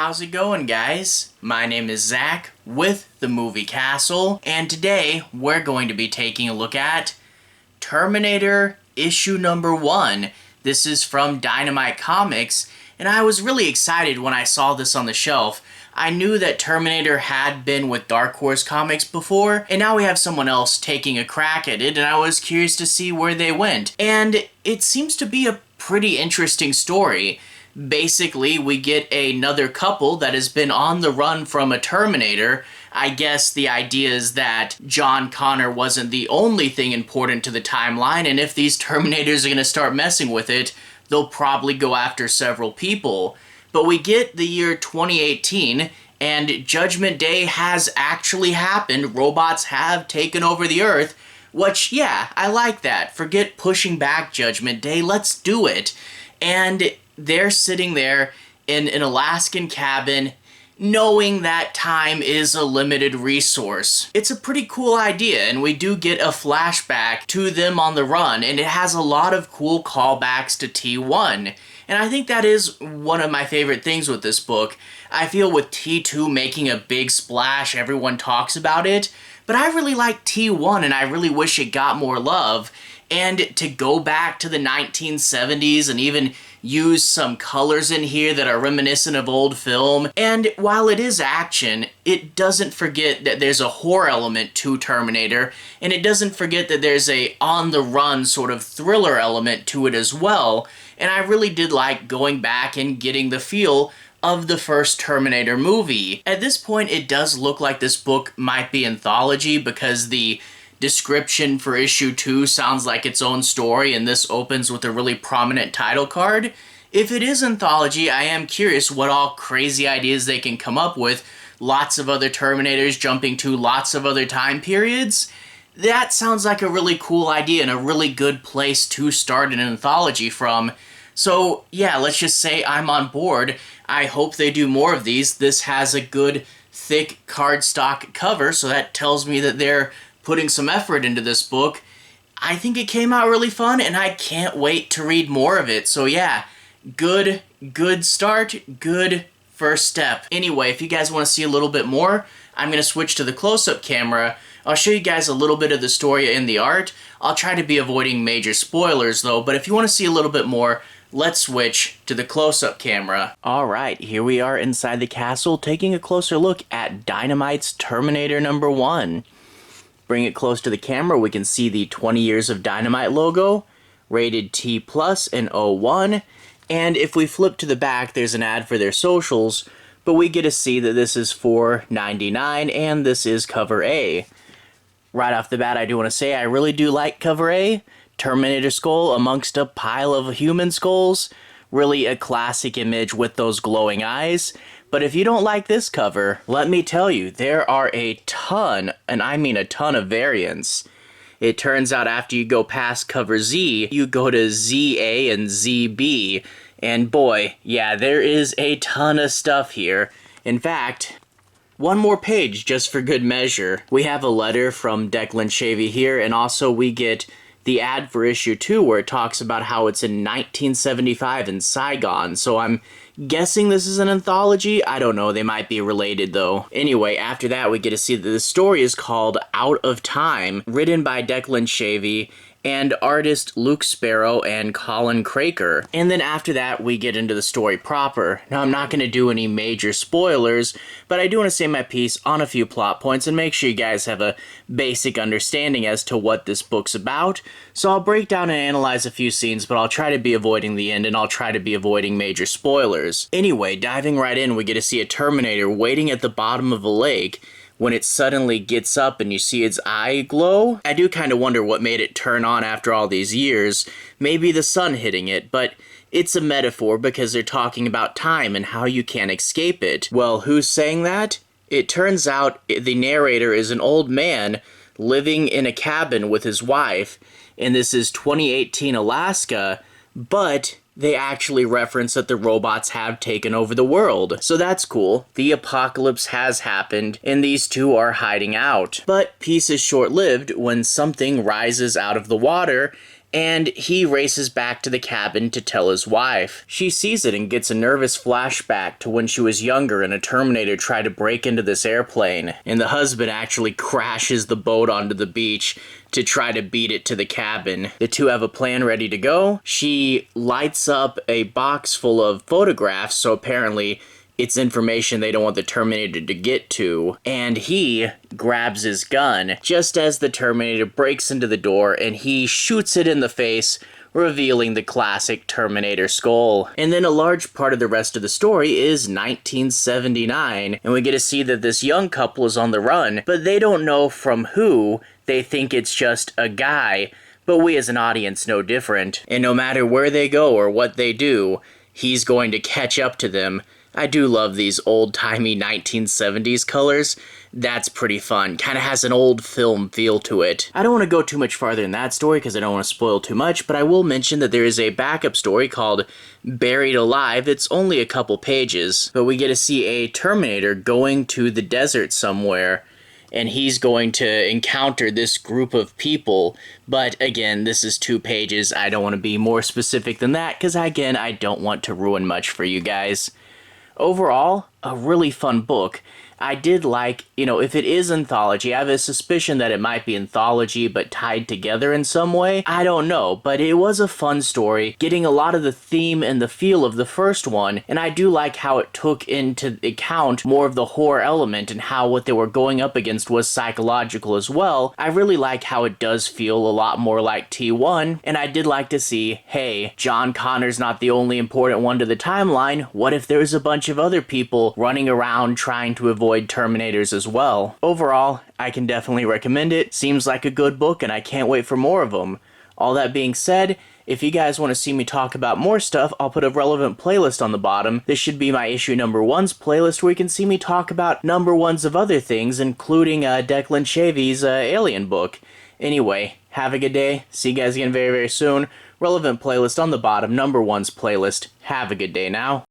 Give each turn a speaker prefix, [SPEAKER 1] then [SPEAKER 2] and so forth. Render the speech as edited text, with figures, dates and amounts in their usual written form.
[SPEAKER 1] how's it going, guys? My name is Zach with the Movie Castle, and today we're going to be taking a look at Terminator issue number 1. This is from Dynamite Comics, and I was really excited when I saw this on the shelf. I knew that Terminator had been with Dark Horse Comics before, and now we have someone else taking a crack at it, and I was curious to see where they went. And it seems to be a pretty interesting story. Basically, we get another couple that has been on the run from a Terminator. I guess the idea is that John Connor wasn't the only thing important to the timeline, and if these Terminators are going to start messing with it, they'll probably go after several people. But we get the year 2018, and Judgment Day has actually happened. Robots have taken over the Earth, which, yeah, I like that. Forget pushing back Judgment Day, let's do it. And they're sitting there in an Alaskan cabin, knowing that time is a limited resource. It's a pretty cool idea, and we do get a flashback to them on the run, and it has a lot of cool callbacks to T1. And I think that is one of my favorite things with this book. I feel with T2 making a big splash, everyone talks about it, but I really like T1 and I really wish it got more love. And to go back to the 1970s and even use some colors in here that are reminiscent of old film. And while it is action, it doesn't forget that there's a horror element to Terminator, and it doesn't forget that there's a on-the-run sort of thriller element to it as well. And I really did like going back and getting the feel of the first Terminator movie. At this point, it does look like this book might be anthology because the description for issue 2 sounds like its own story, and this opens with a really prominent title card. If it is anthology, I am curious what all crazy ideas they can come up with. Lots of other Terminators jumping to lots of other time periods. That sounds like a really cool idea and a really good place to start an anthology from. So yeah, let's just say I'm on board. I hope they do more of these. This has a good thick cardstock cover, so that tells me that they're putting some effort into this book. I think it came out really fun, and I can't wait to read more of it. So yeah, good start, good first step. Anyway, if you guys want to see a little bit more, I'm going to switch to the close-up camera. I'll show you guys a little bit of the story and the art. I'll try to be avoiding major spoilers though, but if you want to see a little bit more, let's switch to the close-up camera. Alright, here we are inside the castle, taking a closer look at Dynamite's Terminator number 1. Bring it close to the camera, we can see the 20 Years of Dynamite logo, rated T+ and 01, and if we flip to the back, there's an ad for their socials, but we get to see that this is $4.99 and this is cover A. Right off the bat, I do want to say I really do like cover A. Terminator skull amongst a pile of human skulls. Really a classic image with those glowing eyes. But if you don't like this cover, let me tell you, there are a ton, and I mean a ton of variants. It turns out after you go past cover Z, you go to ZA and ZB. And boy, yeah, there is a ton of stuff here. In fact, one more page just for good measure. We have a letter from Declan Shalvey here, and also we get the ad for issue 2 where it talks about how it's in 1975 in Saigon. So I'm guessing this is an anthology. I don't know, they might be related though. Anyway, after that we get to see that the story is called Out of Time, written by Declan Shalvey and artist Luke Sparrow and Colin Craker. And then after that, we get into the story proper. Now, I'm not going to do any major spoilers, but I do want to say my piece on a few plot points and make sure you guys have a basic understanding as to what this book's about. So I'll break down and analyze a few scenes, but I'll try to be avoiding the end and I'll try to be avoiding major spoilers. Anyway, diving right in, we get to see a Terminator waiting at the bottom of a lake when it suddenly gets up and you see its eye glow. I do kind of wonder what made it turn on after all these years. Maybe the sun hitting it, but it's a metaphor because they're talking about time and how you can't escape it. Well, who's saying that? It turns out the narrator is an old man living in a cabin with his wife, and this is 2018 Alaska, but they actually reference that the robots have taken over the world. So that's cool. The apocalypse has happened, and these two are hiding out. But peace is short-lived when something rises out of the water and he races back to the cabin to tell his wife. She sees it and gets a nervous flashback to when she was younger and a Terminator tried to break into this airplane, and the husband actually crashes the boat onto the beach to try to beat it to the cabin. The two have a plan ready to go. She lights up a box full of photographs, so apparently it's information they don't want the Terminator to get to, and he grabs his gun just as the Terminator breaks into the door and he shoots it in the face, revealing the classic Terminator skull. And then a large part of the rest of the story is 1979, and we get to see that this young couple is on the run, but they don't know from who. They think it's just a guy, but we as an audience know different. And no matter where they go or what they do, he's going to catch up to them. I do love these old-timey 1970s colors. That's pretty fun. Kind of has an old film feel to it. I don't want to go too much farther in that story because I don't want to spoil too much, but I will mention that there is a backup story called Buried Alive. It's only a couple pages, but we get to see a Terminator going to the desert somewhere, and he's going to encounter this group of people. But again, this is 2 pages. I don't want to be more specific than that because, again, I don't want to ruin much for you guys. Overall, a really fun book. I did like, if it is anthology, I have a suspicion that it might be anthology but tied together in some way. I don't know, but it was a fun story, getting a lot of the theme and the feel of the first one, and I do like how it took into account more of the horror element and how what they were going up against was psychological as well. I really like how it does feel a lot more like T1, and I did like to see, hey, John Connor's not the only important one to the timeline. What if there's a bunch of other people running around trying to avoid Terminators as well? Overall, I can definitely recommend it. Seems like a good book, and I can't wait for more of them. All that being said, if you guys want to see me talk about more stuff, I'll put a relevant playlist on the bottom. This should be my issue number 1's playlist where you can see me talk about number 1s of other things, including Declan Shalvey's Alien book. Anyway, have a good day. See you guys again very, very soon. Relevant playlist on the bottom, number 1's playlist. Have a good day now.